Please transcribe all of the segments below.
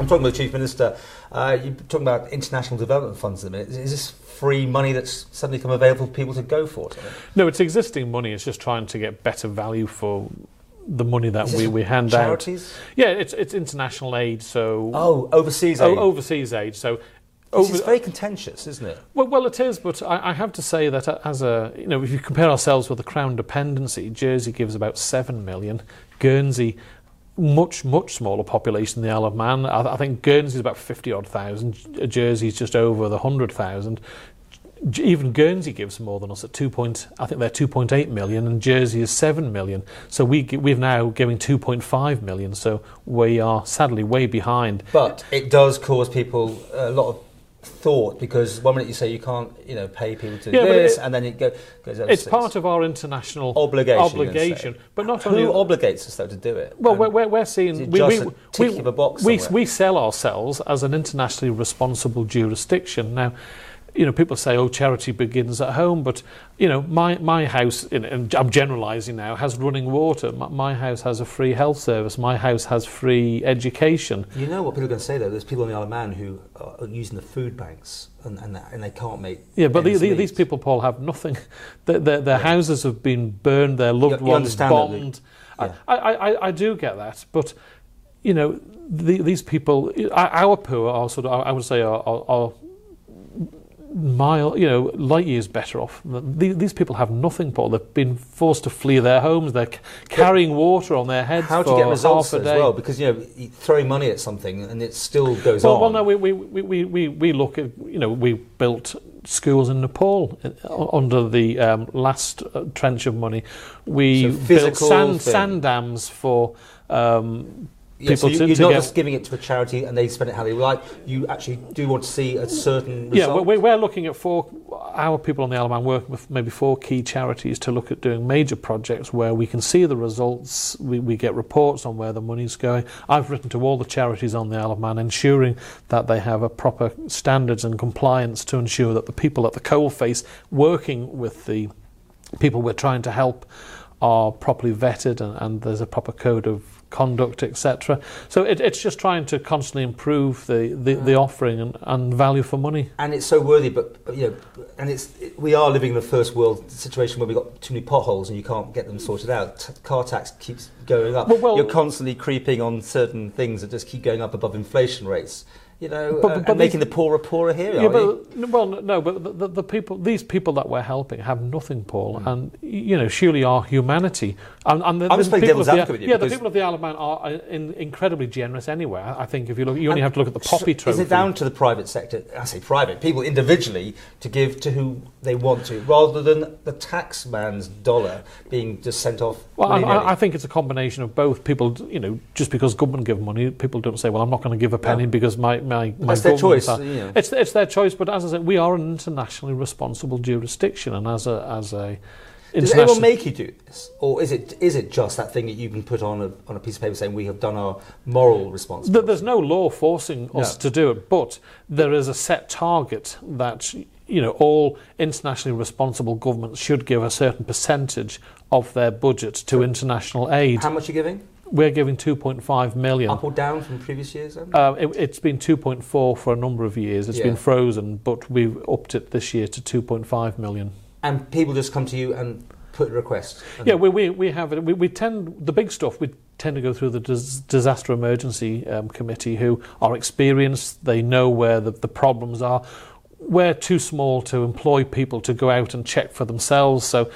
I'm talking with the Chief Minister. You're talking about international development funds at the minute. Is this free money that's suddenly become available for people to go for? No, it's existing money. It's just trying to get better value for the money that we hand charities? out. Yeah, it's international aid. So overseas aid. Overseas aid. So it's very contentious, isn't it? Well, it is. But I have to say that if you compare ourselves with the Crown dependency, Jersey gives about 7 million. Guernsey, much smaller population than the Isle of Man. I think Guernsey is about 50-odd thousand. Jersey is just over the 100,000. Even Guernsey gives more than us at I think they're 2.8 million, and Jersey is 7 million. So we've now giving 2.5 million. So we are sadly way behind. But it does cause people a lot of thought, because one minute you say you can't, pay people to do this, and then it goes overseas. It's part of our international obligation. But not only who obligates us though to do it. Well, we're seeing tick of a box. We sell ourselves as an internationally responsible jurisdiction now. People say, charity begins at home, but, my house, and I'm generalising now, has running water. My house has a free health service. My house has free education. You know what people are going to say, though? There's people on the Isle of Man who are using the food banks, and they can't make but these people, Paul, have nothing. Their houses have been burned, their loved ones bombed. I do get that, but, these people, our poor are sort of, I would say, are light years better off. These people have nothing, Paul. They've been forced to flee their homes. They're carrying water on their heads How for to get results half a day. As well, because throwing money at something and it still goes on. Well, no, we look at we built schools in Nepal under the last tranche of money. We built sand dams for. So you're not just giving it to a charity and they spend it how they like. You actually do want to see a certain result. Yeah, we're looking at our people on the Isle of Man working with maybe 4 key charities to look at doing major projects where we can see the results. We get reports on where the money's going. I've written to all the charities on the Isle of Man, ensuring that they have a proper standards and compliance to ensure that the people at the coalface working with the people we're trying to help are properly vetted and there's a proper code of conduct, etc. So it's just trying to constantly improve the offering and value for money. And it's so worthy, but we are living in a first world situation where we've got too many potholes and you can't get them sorted out. Car tax keeps going up. You're constantly creeping on certain things that just keep going up above inflation rates. But making the poorer here. But these people that we're helping have nothing, Paul, and surely our humanity. And I'm just playing devil's advocate with you. Yeah, the people of the Isle of Man are incredibly generous anyway. I think if you look, you only have to look at the poppy trophy. Is it down to the private sector? I say private people individually to give to who they want to, rather than the tax man's dollar being just sent off? Well, I think it's a combination of both. People, just because government give money, people don't say, "Well, I'm not going to give a penny because my." That's their choice. It's their choice, but as I said, we are an internationally responsible jurisdiction, and as a does anyone make you do this, or is it just that thing that you can put on a piece of paper saying we have done our moral responsibility? There's no law forcing us to do it, but there is a set target that all internationally responsible governments should give a certain percentage of their budget to international aid. How much are you giving? We're giving 2.5 million. Up or down from previous years then? It's been 2.4 for a number of years. It's been frozen, but we've upped it this year to 2.5 million. And people just come to you and put a request? Yeah, we have it. We tend, the big stuff, we tend to go through the Disaster Emergency Committee, who are experienced. They know where the problems are. We're too small to employ people to go out and check for themselves, so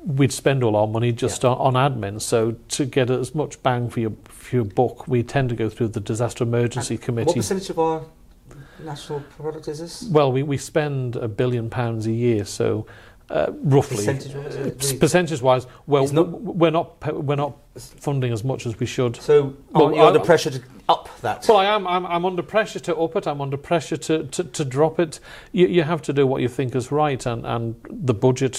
we'd spend all our money just on admin. So to get as much bang for your buck, we tend to go through the Disaster Emergency Committee. What percentage of our national product is this? Well, we spend £1 billion a year, so roughly. Percentage-wise, well, we're not funding as much as we should. So are you under pressure to up that? Well, I am. I'm under pressure to up it. I'm under pressure to drop it. You have to do what you think is right, and the budget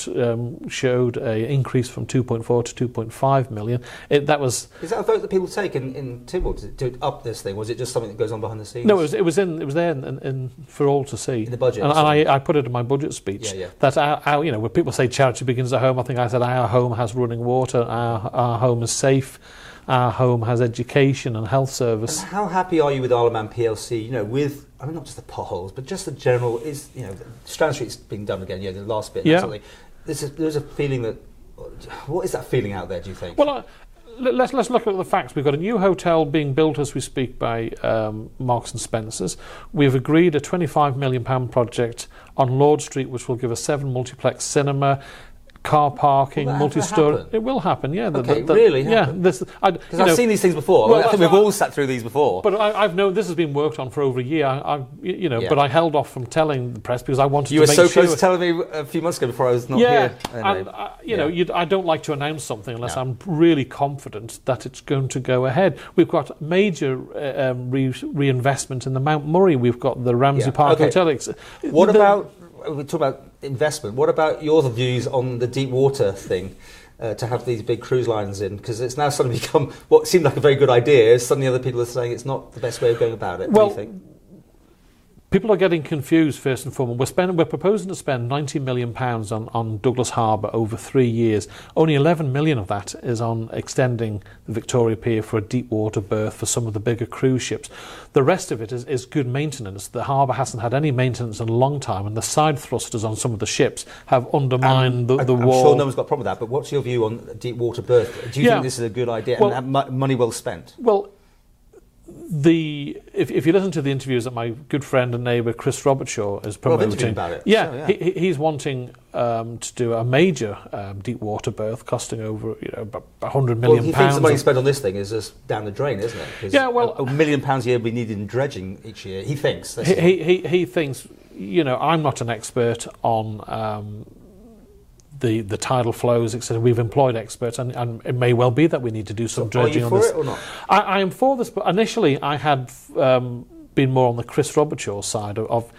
showed an increase from 2.4 to 2.5 million. Is that a vote that people take in Tibble to up this thing? Was it just something that goes on behind the scenes? No, it was there for all to see in the budget. And I put it in my budget speech. That our when people say charity begins at home, I think I said our home has running water, our home is safe. our home has education and health service. And how happy are you with Isle of Man PLC, with, I mean, not just the potholes, but just the general, Strand Street's being done again, the last bit, absolutely. There's a feeling that, what is that feeling out there, do you think? Well, let's look at the facts. We've got a new hotel being built as we speak by Marks and Spencer's. We've agreed a £25 million project on Lord Street, which will give us 7 multiplex cinema, car parking, multi-story. It will happen, yeah. Okay, really? Yeah. Because I've seen these things before. Well, I think we've all sat through these before. But I've known this has been worked on for over a year. But I held off from telling the press because I wanted to make sure. You were so close to telling me a few months ago before I was not here. Anyway. And I don't like to announce something unless I'm really confident that it's going to go ahead. We've got major reinvestment in the Mount Murray. We've got the Ramsey Park Hotel. What about? We talk about investment. What about your views on the deep water thing, to have these big cruise lines in? Because it's now suddenly become what seemed like a very good idea. Suddenly other people are saying it's not the best way of going about it. What do you think? People are getting confused, first and foremost. We're proposing to spend £90 million on Douglas Harbour over 3 years. Only 11 million of that is on extending the Victoria Pier for a deep water berth for some of the bigger cruise ships. The rest of it is good maintenance. The harbour hasn't had any maintenance in a long time, and the side thrusters on some of the ships have undermined the wall. I'm sure no one's got a problem with that, but what's your view on deep water berth? Do you think this is a good idea and money well spent? Well, if you listen to the interviews that my good friend and neighbour Chris Robertshaw is promoting, about it. He's wanting to do a major deep water berth costing over about £100 million. Well, he thinks the money spent on this thing is just down the drain, isn't it? £1 million a year we needed in dredging each year. He thinks. He thinks. I'm not an expert on the tidal flows, etc. We've employed experts, and it may well be that we need to do some dredging on this. Are you for it or not? I am for this, but initially I had been more on the Chris Robertshaw side of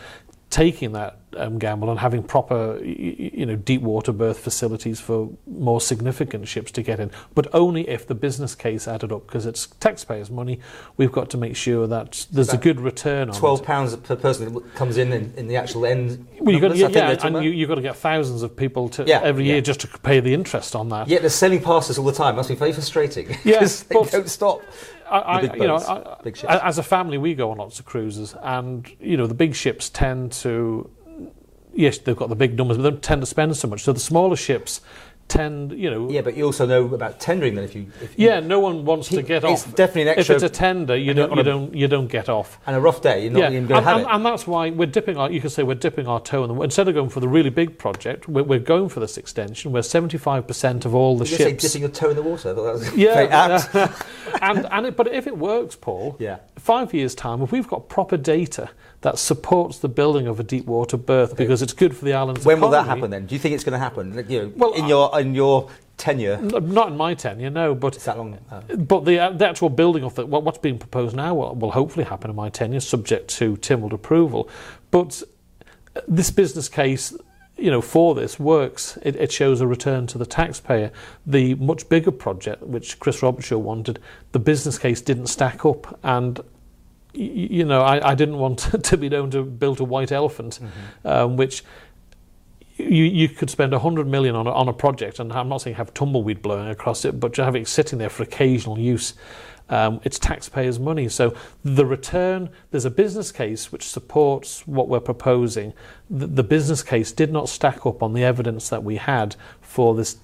taking that gamble and having proper, deep water berth facilities for more significant ships to get in, but only if the business case added up, because it's taxpayers' money. We've got to make sure that there's a good return on £12 per person that comes in the actual end. Well, you've got to get thousands of people every year just to pay the interest on that. Yeah, they're selling past us all the time. Must be very frustrating. Yes, they don't stop. Big ships. As a family, we go on lots of cruises, and the big ships tend to. Yes, they've got the big numbers, but they don't tend to spend so much. So the smaller ships tend, Yeah, but you also know about tendering then. If you no one wants to get off. It's definitely an extra. If it's a tender, you don't get off. And a rough day, you're not even going to have it. And that's why we're dipping our toe in the. Instead of going for the really big project, we're going for this extension, where 75% of all the ships. Say dipping your toe in the water. I thought that was very apt. But if it works, Paul, 5 years' time, if we've got proper data that supports the building of a deep water berth, because it's good for the island's economy. When will that happen then? Do you think it's going to happen? In your tenure? Not in my tenure, no. But it's that long. But the actual building of what's being proposed now will hopefully happen in my tenure, subject to Tynwald approval. But this business case, for this works. It shows a return to the taxpayer. The much bigger project, which Chris Robertshaw wanted, the business case didn't stack up, and I didn't want to be known to build a white elephant, which you could spend 100 million on a project, and I'm not saying have tumbleweed blowing across it, but to have it sitting there for occasional use. It's taxpayers' money. So the return, there's a business case which supports what we're proposing. The business case did not stack up on the evidence that we had for this.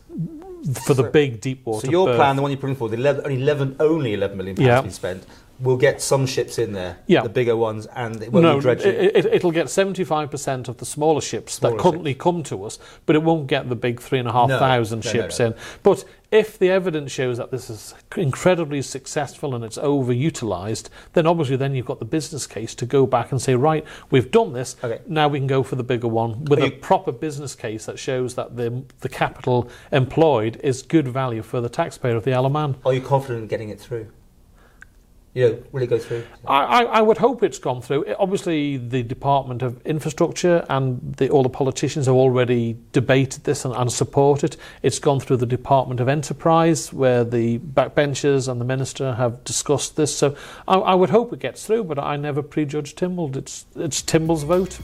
The big deep water. So your berth. plan, the one you're putting forward, only 11 million pounds been spent. We'll get some ships in there, the bigger ones, and it won't be dredging. It'll get 75% of the smaller ships that currently come to us, but it won't get the big 3,500 ships in. But if the evidence shows that this is incredibly successful and it's overutilised, then obviously you've got the business case to go back and say, right, we've done this, now we can go for the bigger one with a proper business case that shows that the capital employed is good value for the taxpayer of the Isle of Man. Are you confident in getting it through? Will it go through? I would hope it's gone through. Obviously, the Department of Infrastructure and all the politicians have already debated this and support it. It's gone through the Department of Enterprise, where the backbenchers and the Minister have discussed this. So I would hope it gets through, but I never prejudge Tynwald. It's Tynwald's vote.